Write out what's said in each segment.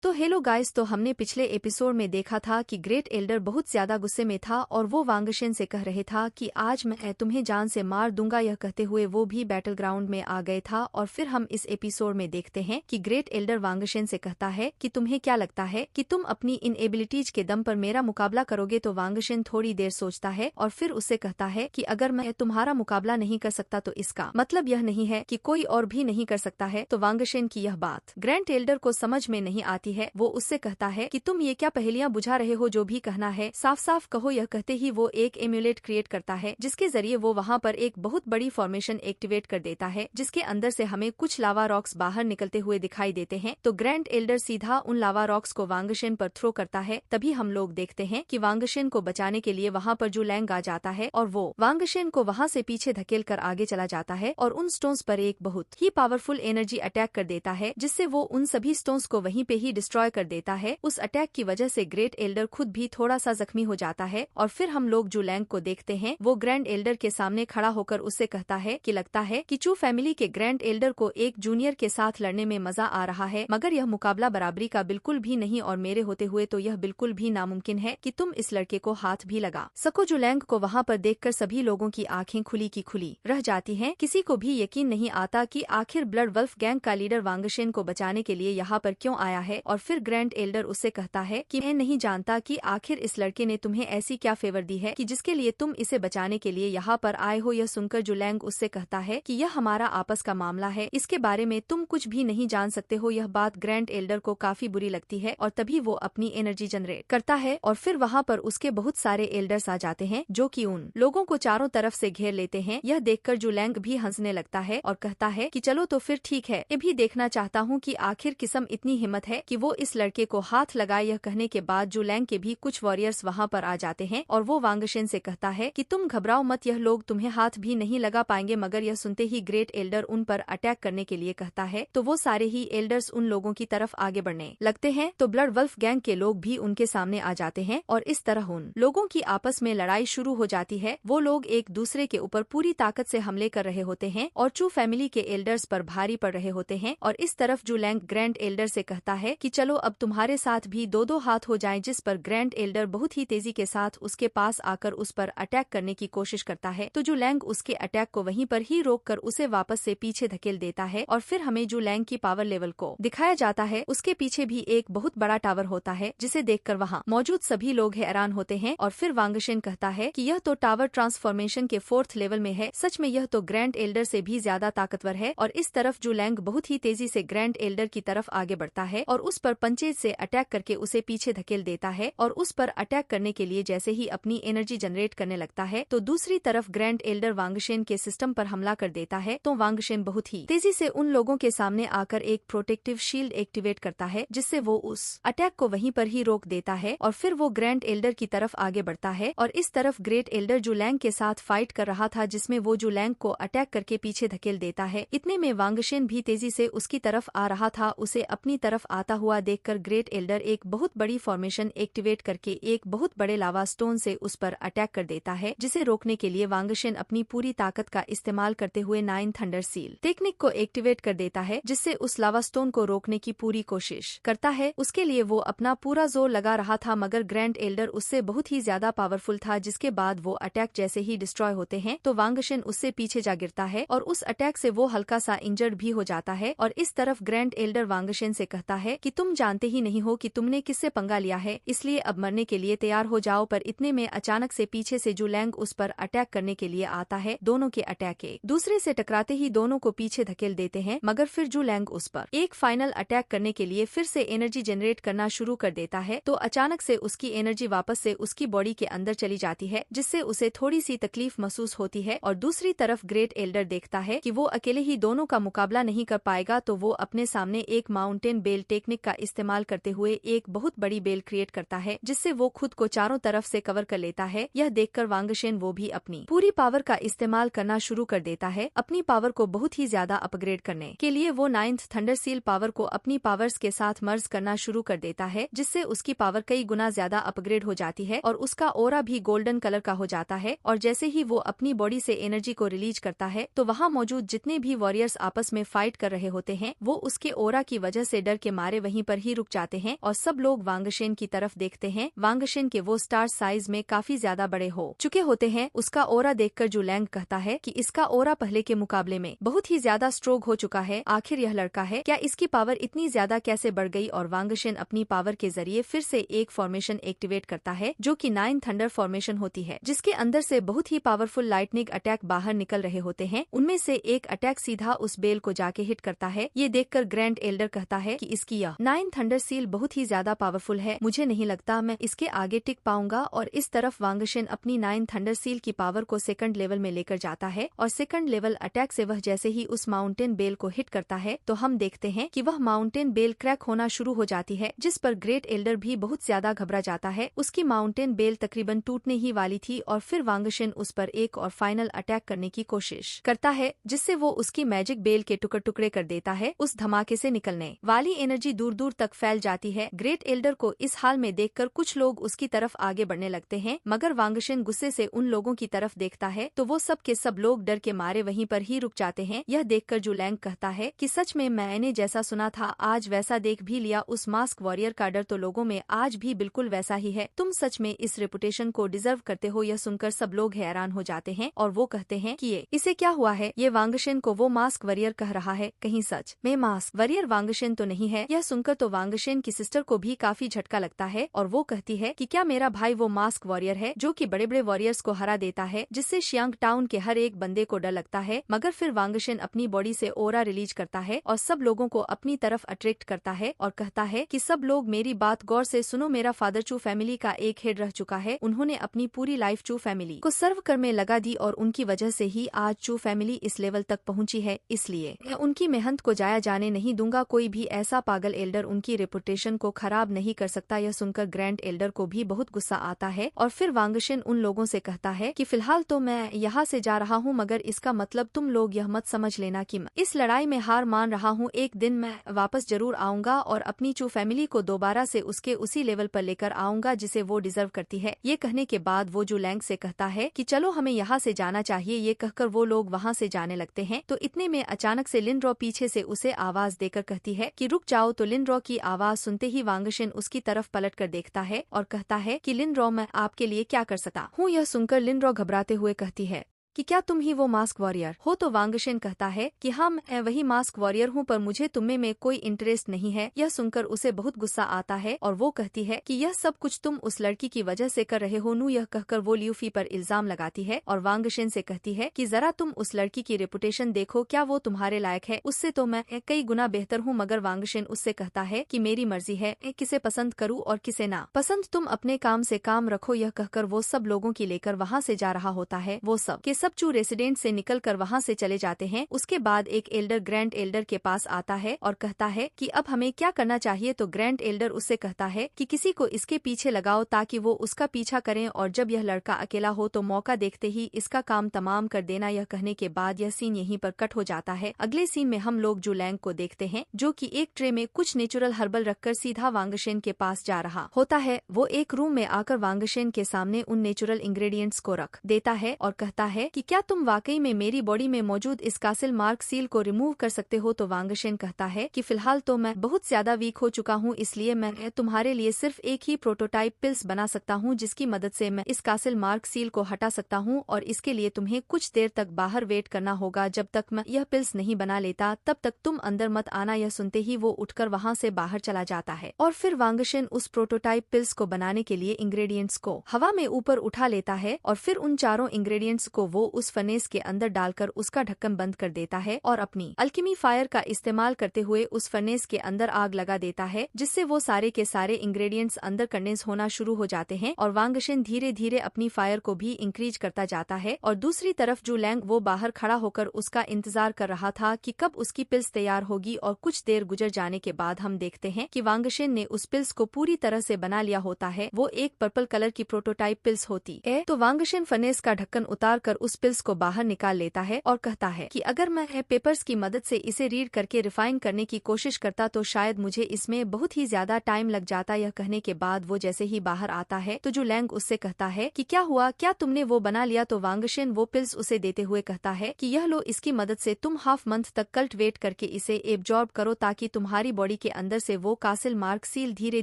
तो hello guys, तो हमने पिछले एपिसोड में देखा था कि ग्रेट एल्डर बहुत ज्यादा गुस्से में था और वो वांगशेन से कह रहे था कि आज मैं तुम्हें जान से मार दूंगा। यह कहते हुए वो भी बैटल ग्राउंड में आ गए था। और फिर हम इस एपिसोड में देखते हैं कि ग्रेट एल्डर वांगशेन से कहता है कि तुम्हें क्या लगता है कि तुम अपनी इन एबिलिटीज के दम पर मेरा मुकाबला करोगे। तो वांगशेन थोड़ी देर सोचता है और फिर उससे कहता है कि अगर मैं तुम्हारा मुकाबला नहीं कर सकता तो इसका मतलब यह नहीं है कि कोई और भी नहीं कर सकता है। तो वांगशेन की यह बात ग्रेट एल्डर को समझ में नहीं आती है। वो उससे कहता है कि तुम ये क्या पहेलियां बुझा रहे हो, जो भी कहना है साफ साफ कहो। यह कहते ही वो एक एम्यूलेट क्रिएट करता है जिसके जरिए वो वहाँ पर एक बहुत बड़ी फॉर्मेशन एक्टिवेट कर देता है, जिसके अंदर से हमें कुछ लावा रॉक्स बाहर निकलते हुए दिखाई देते हैं। तो ग्रैंड एल्डर सीधा उन लावा रॉक्स को वांगशेन पर थ्रो करता है। तभी हम लोग देखते हैं कि वांगशेन को बचाने के लिए वहाँ पर जुलैंग आ जाता है और वो वांगशेन को वहाँ से पीछे धकेल कर आगे चला जाता है और उन स्टोन्स पर एक बहुत ही पावरफुल एनर्जी अटैक कर देता है, जिससे वो उन सभी स्टोन्स को वहीं पे ही डिस्ट्रॉय कर देता है। उस अटैक की वजह से ग्रेट एल्डर खुद भी थोड़ा सा जख्मी हो जाता है। और फिर हम लोग जुलैंग को देखते हैं, वो ग्रैंड एल्डर के सामने खड़ा होकर उससे कहता है कि लगता है कि चू फैमिली के ग्रैंड एल्डर को एक जूनियर के साथ लड़ने में मजा आ रहा है, मगर यह मुकाबला बराबरी का बिल्कुल भी नहीं और मेरे होते हुए तो यह बिल्कुल भी नामुमकिन है कि तुम इस लड़के को हाथ भी लगा सको। जुलैंग को वहाँ पर देखकर सभी लोगों की आंखें खुली की खुली रह जाती हैं। किसी को भी यकीन नहीं आता कि आखिर ब्लड वल्फ गैंग का लीडर वांगशेन को बचाने के लिए यहाँ पर क्यों आया है। और फिर ग्रैंड एल्डर उससे कहता है कि मैं नहीं जानता कि आखिर इस लड़के ने तुम्हें ऐसी क्या फेवर दी है कि जिसके लिए तुम इसे बचाने के लिए यहाँ पर आए हो। यह सुनकर जुलैंग उससे कहता है कि यह हमारा आपस का मामला है, इसके बारे में तुम कुछ भी नहीं जान सकते हो। यह बात ग्रैंड एल्डर को काफी बुरी लगती है और तभी वो अपनी एनर्जी जनरेट करता है और फिर वहाँ पर उसके बहुत सारे एल्डर्स आ जाते हैं जो कि उन लोगों को चारों तरफ से घेर लेते हैं। यह देखकर जुलैंग भी हंसने लगता है और कहता है कि चलो तो फिर ठीक है, ये भी देखना चाहता हूँ कि आखिर किस्म इतनी हिम्मत है कि वो इस लड़के को हाथ लगाए। यह कहने के बाद जुलैंग के भी कुछ वॉरियर्स वहाँ पर आ जाते हैं और वो वांगशेन से कहता है कि तुम घबराओ मत, यह लोग तुम्हें हाथ भी नहीं लगा पाएंगे। मगर यह सुनते ही ग्रेट एल्डर उन पर अटैक करने के लिए कहता है तो वो सारे ही एल्डर्स उन लोगों की तरफ आगे बढ़ने लगते हैं। तो ब्लड वल्फ गैंग के लोग भी उनके सामने आ जाते हैं और इस तरह उन लोगों की आपस में लड़ाई शुरू हो जाती है। वो लोग एक दूसरे के ऊपर पूरी ताकत से हमले कर रहे होते हैं और चू फैमिली के एल्डर्स पर भारी पड़ रहे होते हैं। और इस तरफ जुलैंग ग्रैंड एल्डर से कहता है कि चलो अब तुम्हारे साथ भी दो दो हाथ हो जाएं, जिस पर ग्रैंड एल्डर बहुत ही तेजी के साथ उसके पास आकर उस पर अटैक करने की कोशिश करता है। तो जुलैंग उसके अटैक को वहीं पर ही रोककर उसे वापस से पीछे धकेल देता है और फिर हमें जुलैंग की पावर लेवल को दिखाया जाता है। उसके पीछे भी एक बहुत बड़ा टावर होता है जिसे देखकर वहाँ मौजूद सभी लोग हैरान होते हैं। और फिर वांगशेन कहता है कि यह तो टावर ट्रांसफॉर्मेशन के 4th लेवल में है, सच में यह तो ग्रैंड एल्डर से भी ज्यादा ताकतवर है। और इस तरफ जुलैंग बहुत ही तेजी से ग्रैंड एल्डर की तरफ आगे बढ़ता है और उस पर पंचेज से अटैक करके उसे पीछे धकेल देता है। और उस पर अटैक करने के लिए जैसे ही अपनी एनर्जी जनरेट करने लगता है तो दूसरी तरफ ग्रैंड एल्डर वांगशेन के सिस्टम पर हमला कर देता है। तो वांगशेन बहुत ही तेजी से उन लोगों के सामने आकर एक प्रोटेक्टिव शील्ड एक्टिवेट करता है, जिससे वो उस अटैक को वहीं पर ही रोक देता है। और फिर वो ग्रैंड एल्डर की तरफ आगे बढ़ता है और इस तरफ ग्रेट एल्डर जुलैंग के साथ फाइट कर रहा था, जिसमें वो जुलैंग को अटैक करके पीछे धकेल देता है। इतने में वांगशेन भी तेजी से उसकी तरफ आ रहा था। उसे अपनी तरफ आता हुआ देखकर ग्रेट एल्डर एक बहुत बड़ी फॉर्मेशन एक्टिवेट करके एक बहुत बड़े लावा स्टोन से उस पर अटैक कर देता है, जिसे रोकने के लिए वांगशेन अपनी पूरी ताकत का इस्तेमाल करते हुए 9 थंडर सील टेक्निक को एक्टिवेट कर देता है, जिससे उस लावा स्टोन को रोकने की पूरी कोशिश करता है। उसके लिए वो अपना पूरा जोर लगा रहा था, मगर ग्रैंड एल्डर उससे बहुत ही ज्यादा पावरफुल था। जिसके बाद वो अटैक जैसे ही डिस्ट्रॉय होते हैं तो वांगशेन उससे पीछे जा गिरता है और उस अटैक से वो हल्का सा इंजर्ड भी हो जाता है। और इस तरफ ग्रैंड एल्डर वांगशेन से कहता है कि तुम जानते ही नहीं हो कि तुमने किससे पंगा लिया है, इसलिए अब मरने के लिए तैयार हो जाओ। पर इतने में अचानक से पीछे से जुलैंग उस पर अटैक करने के लिए आता है। दोनों के अटैक एक दूसरे से टकराते ही दोनों को पीछे धकेल देते हैं, मगर फिर जुलैंग उस पर एक फाइनल अटैक करने के लिए फिर से एनर्जी जनरेट करना शुरू कर देता है। तो अचानक से उसकी एनर्जी वापस से उसकी बॉडी के अंदर चली जाती है, जिससे उसे थोड़ी सी तकलीफ महसूस होती है। और दूसरी तरफ ग्रेट एल्डर देखता है कि वो अकेले ही दोनों का मुकाबला नहीं कर पाएगा, तो वो अपने सामने एक माउंटेन बेल टेक्निक का इस्तेमाल करते हुए एक बहुत बड़ी बेल क्रिएट करता है, जिससे वो खुद को चारों तरफ से कवर कर लेता है। यह देखकर वांगशेन वो भी अपनी पूरी पावर का इस्तेमाल करना शुरू कर देता है। अपनी पावर को बहुत ही ज्यादा अपग्रेड करने के लिए वो 9th थंडर सील पावर को अपनी पावर्स के साथ मर्ज करना शुरू कर देता है, जिससे उसकी पावर कई गुना ज्यादा अपग्रेड हो जाती है और उसका ओरा भी गोल्डन कलर का हो जाता है। और जैसे ही वो अपनी बॉडी से एनर्जी को रिलीज करता है तो वहाँ मौजूद जितने भी वॉरियर्स आपस में फाइट कर रहे होते हैं वो उसके ओरा की वजह से डर के मारे वहीं पर ही रुक जाते हैं और सब लोग वांगशेन की तरफ देखते हैं। वांगशेन के वो स्टार साइज में काफी ज्यादा बड़े हो चुके होते हैं। उसका ओरा देखकर जू लैंग कहता है कि इसका ओरा पहले के मुकाबले में बहुत ही ज्यादा स्ट्रोंग हो चुका है। आखिर यह लड़का है, क्या इसकी पावर इतनी ज्यादा कैसे बढ़ गई? और वांगशेन अपनी पावर के जरिए फिर से एक फॉर्मेशन एक्टिवेट करता है जो कि 9 थंडर फॉर्मेशन होती है, जिसके अंदर से बहुत ही पावरफुल लाइटनिंग अटैक बाहर निकल रहे होते हैं। उनमें से एक अटैक सीधा उस बेल को जाके हिट करता है। ये देखकर ग्रैंड एल्डर कहता है कि इसकी यह 9 थंडर सील बहुत ही ज्यादा पावरफुल है, मुझे नहीं लगता मैं इसके आगे टिक पाऊंगा। और इस तरफ वांगशेन अपनी 9 थंडर सील की पावर को सेकंड लेवल में लेकर जाता है और सेकंड लेवल अटैक से वह जैसे ही उस माउंटेन बेल को हिट करता है तो हम देखते हैं कि वह माउंटेन बेल क्रैक होना शुरू हो जाती है, जिस पर ग्रेट एल्डर भी बहुत ज्यादा घबरा जाता है। उसकी माउंटेन बेल तकरीबन टूटने ही वाली थी और फिर वांगशेन उस पर एक और फाइनल अटैक करने की कोशिश करता है, जिससे वो उसकी मैजिक बेल के टुकड़े टुकड़े कर देता है। उस धमाके से निकलने वाली एनर्जी दूर दूर तक फैल जाती है। ग्रेट एल्डर को इस हाल में देखकर कुछ लोग उसकी तरफ आगे बढ़ने लगते हैं, मगर वांगशेन गुस्से से उन लोगों की तरफ देखता है तो वो सब के सब लोग डर के मारे वहीं पर ही रुक जाते हैं। यह देखकर जू लैंग कहता है कि सच में मैंने जैसा सुना था आज वैसा देख भी लिया। उस मास्क वॉरियर का डर तो लोगों में आज भी बिल्कुल वैसा ही है। तुम सच में इस रेपुटेशन को डिजर्व करते हो। यह सुनकर सब लोग हैरान हो जाते हैं और वो कहते हैं कि इसे क्या हुआ है? ये वांगशेन को वो मास्क वॉरियर कह रहा है, कहीं सच में मास्क वॉरियर वांगशेन तो नहीं है? यह सुनकर तो वांगशेन की सिस्टर को भी काफी झटका लगता है और वो कहती है कि क्या मेरा भाई वो मास्क वॉरियर है जो कि बड़े बड़े वॉरियर्स को हरा देता है, जिससे शियांग टाउन के हर एक बंदे को डर लगता है। मगर फिर वांगशेन अपनी बॉडी से ओरा रिलीज करता है और सब लोगों को अपनी तरफ अट्रैक्ट करता है और कहता है कि सब लोग मेरी बात गौर से सुनो। मेरा फादर चू फैमिली का एक हेड रह चुका है। उन्होंने अपनी पूरी लाइफ चू फैमिली को सर्व कर में लगा दी और उनकी वजह से ही आज चू फैमिली इस लेवल तक पहुंची है, इसलिए मैं उनकी मेहनत को जाया जाने नहीं दूंगा। कोई भी ऐसा पागल एल्डर उनकी रेपुटेशन को खराब नहीं कर सकता। यह सुनकर ग्रैंड एल्डर को भी बहुत गुस्सा आता है और फिर वांगशेन उन लोगों से कहता है कि फिलहाल तो मैं यहाँ से जा रहा हूँ, मगर इसका मतलब तुम लोग यह मत समझ लेना कि मैं इस लड़ाई में हार मान रहा हूँ। एक दिन मैं वापस जरूर आऊंगा और अपनी चू फैमिली को दोबारा से उसके उसी लेवल पर लेकर आऊंगा जिसे वो डिजर्व करती है। ये कहने के बाद वो जू लैंग से कहता है कि चलो हमें यहाँ से जाना चाहिए। ये कहकर वो लोग वहाँ से जाने लगते हैं तो इतने में अचानक से लिन रॉ पीछे से उसे आवाज देकर कहती है कि रुक जाओ। तो लिन रॉ की आवाज सुनते ही वांगशेन उसकी तरफ पलट कर देखता है और कहता है कि लिन रॉ मैं आपके लिए क्या कर सकता हूँ? यह सुनकर लिन रॉ घबराते हुए कहती है कि क्या तुम ही वो मास्क वॉरियर हो? तो वांगशेन कहता है कि हाँ मैं वही मास्क वॉरियर हूँ, पर मुझे तुम्हें में कोई इंटरेस्ट नहीं है। यह सुनकर उसे बहुत गुस्सा आता है और वो कहती है कि यह सब कुछ तुम उस लड़की की वजह से कर रहे हो नू। यह कहकर वो ल्यूफी पर इल्जाम लगाती है और वांगशेन से कहती है कि जरा तुम उस लड़की की रेपुटेशन देखो, क्या वो तुम्हारे लायक है? उससे तो मैं कई गुना बेहतर हूँ। मगर वांगशेन उससे कहता है कि मेरी मर्जी है किसे पसंद करूँ और किसे ना पसंद, तुम अपने काम से काम रखो। यह कहकर वो सब लोगों की लेकर वहाँ से जा रहा होता है। वो सब के सब चू रेसिडेंट से निकलकर वहाँ से चले जाते हैं। उसके बाद एक एल्डर ग्रैंड एल्डर के पास आता है और कहता है कि अब हमें क्या करना चाहिए? तो ग्रैंड एल्डर उससे कहता है कि किसी को इसके पीछे लगाओ ताकि वो उसका पीछा करें और जब यह लड़का अकेला हो तो मौका देखते ही इसका काम तमाम कर देना। यह कहने के बाद यह सीन यहीं पर कट हो जाता है। अगले सीन में हम लोग जू लैंग को देखते हैं जो कि एक ट्रे में कुछ नेचुरल हर्बल रखकर सीधा वांगशेन के पास जा रहा होता है। वो एक रूम में आकर वांगशेन के सामने उन नेचुरल इंग्रेडिएंट्स को रख देता है और कहता है कि क्या तुम वाकई में मेरी बॉडी में मौजूद इस कासिल मार्क सील को रिमूव कर सकते हो? तो वांगशेन कहता है कि फिलहाल तो मैं बहुत ज्यादा वीक हो चुका हूँ, इसलिए मैं तुम्हारे लिए सिर्फ एक ही प्रोटोटाइप पिल्स बना सकता हूँ जिसकी मदद से मैं इस कासिल मार्क सील को हटा सकता हूँ और इसके लिए तुम्हें कुछ देर तक बाहर वेट करना होगा। जब तक मैं यह पिल्स नहीं बना लेता तब तक तुम अंदर मत आना। यह सुनते ही वो उठकर वहाँ से बाहर चला जाता है और फिर वांगशेन उस प्रोटोटाइप पिल्स को बनाने के लिए इंग्रेडिएंट्स को हवा में ऊपर उठा लेता है और फिर उन चारों इंग्रेडिएंट्स को वो उस फनेस के अंदर डालकर उसका ढक्कन बंद कर देता है और अपनी अल्केमी फायर का इस्तेमाल करते हुए उस फनेस के अंदर आग लगा देता है, जिससे वो सारे के सारे इंग्रेडिएंट्स अंदर कंडेंस होना शुरू हो जाते हैं और वांगशेन धीरे धीरे अपनी फायर को भी इंक्रीज करता जाता है। और दूसरी तरफ जू लैंग वो बाहर खड़ा होकर उसका इंतजार कर रहा था कि कब उसकी पिल्स तैयार होगी और कुछ देर गुजर जाने के बाद हम देखते हैं कि वांगशेन ने उस पिल्स को पूरी तरह से बना लिया होता है। वो एक पर्पल कलर की प्रोटोटाइप पिल्स होती है। तो वांगशेन फनेस का ढक्कन उतार कर उस पिल्स को बाहर निकाल लेता है और कहता है कि अगर मैं पेपर्स की मदद से इसे रीड करके रिफाइन करने की कोशिश करता तो शायद मुझे इसमें बहुत ही ज्यादा टाइम लग जाता। यह कहने के बाद वो जैसे ही बाहर आता है तो जू लैंग उससे कहता है कि क्या हुआ, क्या तुमने वो बना लिया? तो वांगशेन वो पिल्स उसे देते हुए कहता है कि यह लो, इसकी मदद से तुम हाफ मंथ तक कल्टिवेट करके इसे एब्जॉर्ब करो ताकि तुम्हारी बॉडी के अंदर से वो कासिल मार्क सील धीरे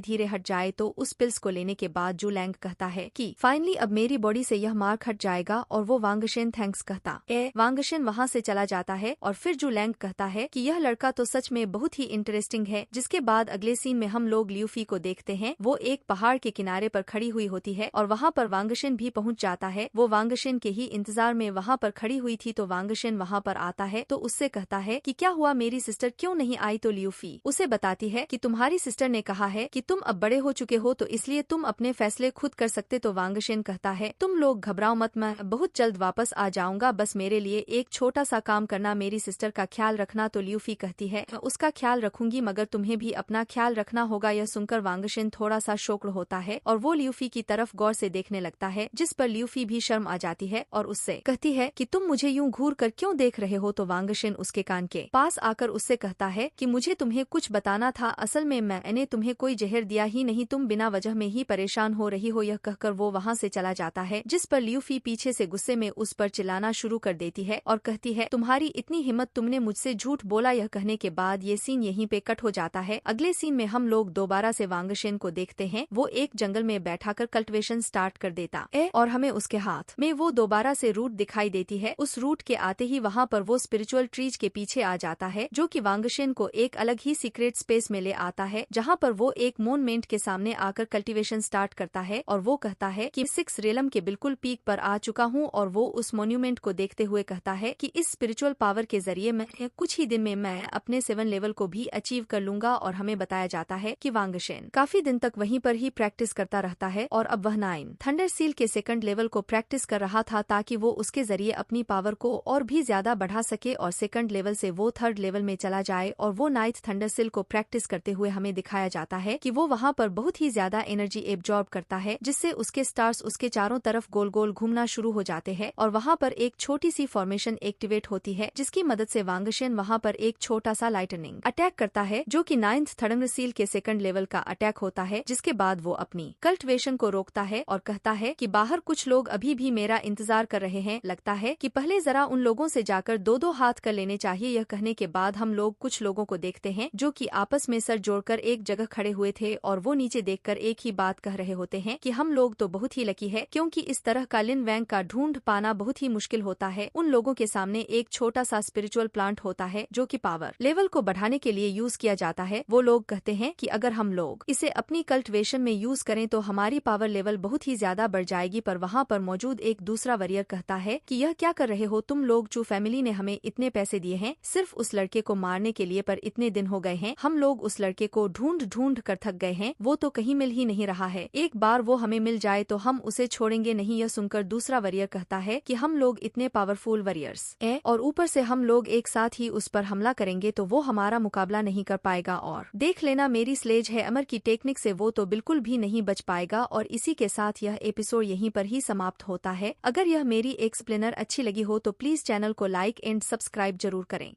धीरे हट जाए। तो उस पिल्स को लेने के बाद जू लैंग कहता है कि फाइनली अब मेरी बॉडी से यह मार्क हट जाएगा और वो वांगशेन थैंक्स कहता है। वांगशेन वहाँ से चला जाता है और फिर जू लैंग कहता है कि यह लड़का तो सच में बहुत ही इंटरेस्टिंग है। जिसके बाद अगले सीन में हम लोग ल्यूफी को देखते हैं, वो एक पहाड़ के किनारे पर खड़ी हुई होती है और वहाँ पर वांगशेन भी पहुँच जाता है। वो वांगशेन के ही इंतजार में वहाँ पर खड़ी हुई थी तो वांगशेन वहाँ पर आता है तो उससे कहता है कि क्या हुआ, मेरी सिस्टर क्यों नहीं आई? तो ल्यूफी उसे बताती है कि तुम्हारी सिस्टर ने कहा है कि तुम अब बड़े हो चुके हो तो इसलिए तुम अपने फैसले खुद कर सकते। तो वांगशेन कहता है तुम लोग घबराओ मत, मैं बहुत जल्द वापस आ जाऊंगा, बस मेरे लिए एक छोटा सा काम करना, मेरी सिस्टर का ख्याल रखना। तो ल्यूफी कहती है उसका ख्याल रखूंगी मगर तुम्हें भी अपना ख्याल रखना होगा। यह सुनकर वांगशेन थोड़ा सा शॉक्ड होता है और वो ल्यूफी की तरफ गौर से देखने लगता है, जिस पर ल्यूफी भी शर्म आ जाती है और उससे कहती है कि तुम मुझे यूं घूर कर क्यों देख रहे हो? तो वांगशेन उसके कान के पास आकर उससे कहता है कि मुझे तुम्हें कुछ बताना था, असल में मैंने तुम्हें कोई जहर दिया ही नहीं, तुम बिना वजह में ही परेशान हो रही हो। यह कहकर वो वहाँ से चला जाता है, जिस पर ल्यूफी पीछे से गुस्से में उस पर चिल्लाना शुरू कर देती है और कहती है तुम्हारी इतनी हिम्मत, तुमने मुझसे झूठ बोला। यह कहने के बाद ये सीन यहीं पे कट हो जाता है। अगले सीन में हम लोग दोबारा से वांगशेन को देखते हैं, वो एक जंगल में बैठाकर कल्टिवेशन स्टार्ट कर देता है और हमें उसके हाथ में वो दोबारा से रूट दिखाई देती है। उस रूट के आते ही वहाँ पर वो स्पिरिचुअल ट्रीज के पीछे आ जाता है, जो कि वांगशेन को एक अलग ही सीक्रेट स्पेस में ले आता है, जहाँ पर वो एक मोन्यूमेंट के सामने आकर कल्टीवेशन स्टार्ट करता है और वो कहता है कि 6 रेलम के बिल्कुल पीक पर आ चुका हूँ। और वो उस मोन्यूमेंट को देखते हुए कहता है कि इस स्पिरिचुअल पावर के जरिए मैं कुछ ही दिन में मैं अपने 7 लेवल को भी अचीव कर लूंगा। और हमें बताया जाता है कि वांगशेन काफी दिन तक वहीं पर ही प्रैक्टिस करता रहता है और अब वह 9 थंडर सील के 2nd लेवल को प्रैक्टिस कर रहा था ताकि वो उसके जरिए अपनी पावर को और भी ज्यादा बढ़ा सके और 2nd लेवल से वो 3rd लेवल में चला जाए। और वो 9th थंडर सील को प्रैक्टिस करते हुए हमें दिखाया जाता है कि वो वहाँ पर बहुत ही ज्यादा एनर्जी एब्जॉर्ब करता है, जिससे उसके स्टार्स उसके चारों तरफ गोल गोल घूमना शुरू हो जाते हैं और वहाँ पर एक छोटी सी फॉर्मेशन एक्टिवेट होती है, जिसकी मदद से वांगशेन वहाँ पर एक छोटा सा लाइटनिंग अटैक करता है, जो कि 9th थंडर सील के 2nd लेवल का अटैक होता है। जिसके बाद वो अपनी कल्टिवेशन को रोकता है और कहता है कि बाहर कुछ लोग अभी भी मेरा इंतजार कर रहे हैं, लगता है कि पहले जरा उन लोगों से जाकर 2-2 हाथ कर लेने चाहिए। यह कहने के बाद हम लोग कुछ लोगों को देखते हैं जो कि आपस में सर जोड़कर एक जगह खड़े हुए थे और वो नीचे देखकर एक ही बात कह रहे होते हैं कि हम लोग तो बहुत ही लकी है, क्योंकि इस तरह का लिन वैंग का ढूंढ पाना बहुत ही मुश्किल होता है। उन लोगों के सामने एक छोटा सा स्पिरिचुअल प्लांट होता है जो कि पावर लेवल को बढ़ाने के लिए यूज किया जाता है। वो लोग कहते हैं कि अगर हम लोग इसे अपनी कल्टिवेशन में यूज करें तो हमारी पावर लेवल बहुत ही ज्यादा बढ़ जाएगी। पर वहाँ पर मौजूद एक दूसरा वॉरियर कहता है कि यह क्या कर रहे हो तुम लोग? जो फैमिली ने हमें इतने पैसे दिए हैं सिर्फ उस लड़के को मारने के लिए, पर इतने दिन हो गए हैं, हम लोग उस लड़के को ढूंढ ढूंढ कर थक गए हैं, वो तो कहीं मिल ही नहीं रहा है, एक बार वो हमें मिल जाए तो हम उसे छोड़ेंगे नहीं। यह सुनकर दूसरा वॉरियर कहता है कि हम लोग इतने पावरफुल वॉरियर्स हैं और ऊपर से हम लोग एक साथ ही उस पर हमला करेंगे तो वो हमारा मुकाबला नहीं कर पाएगा, और देख लेना मेरी स्लेज है अमर की टेक्निक से वो तो बिल्कुल भी नहीं बच पाएगा। और इसी के साथ यह एपिसोड यहीं पर ही समाप्त होता है। अगर यह मेरी एक्सप्लेनर अच्छी लगी हो तो प्लीज चैनल को लाइक एंड सब्सक्राइब जरूर करें।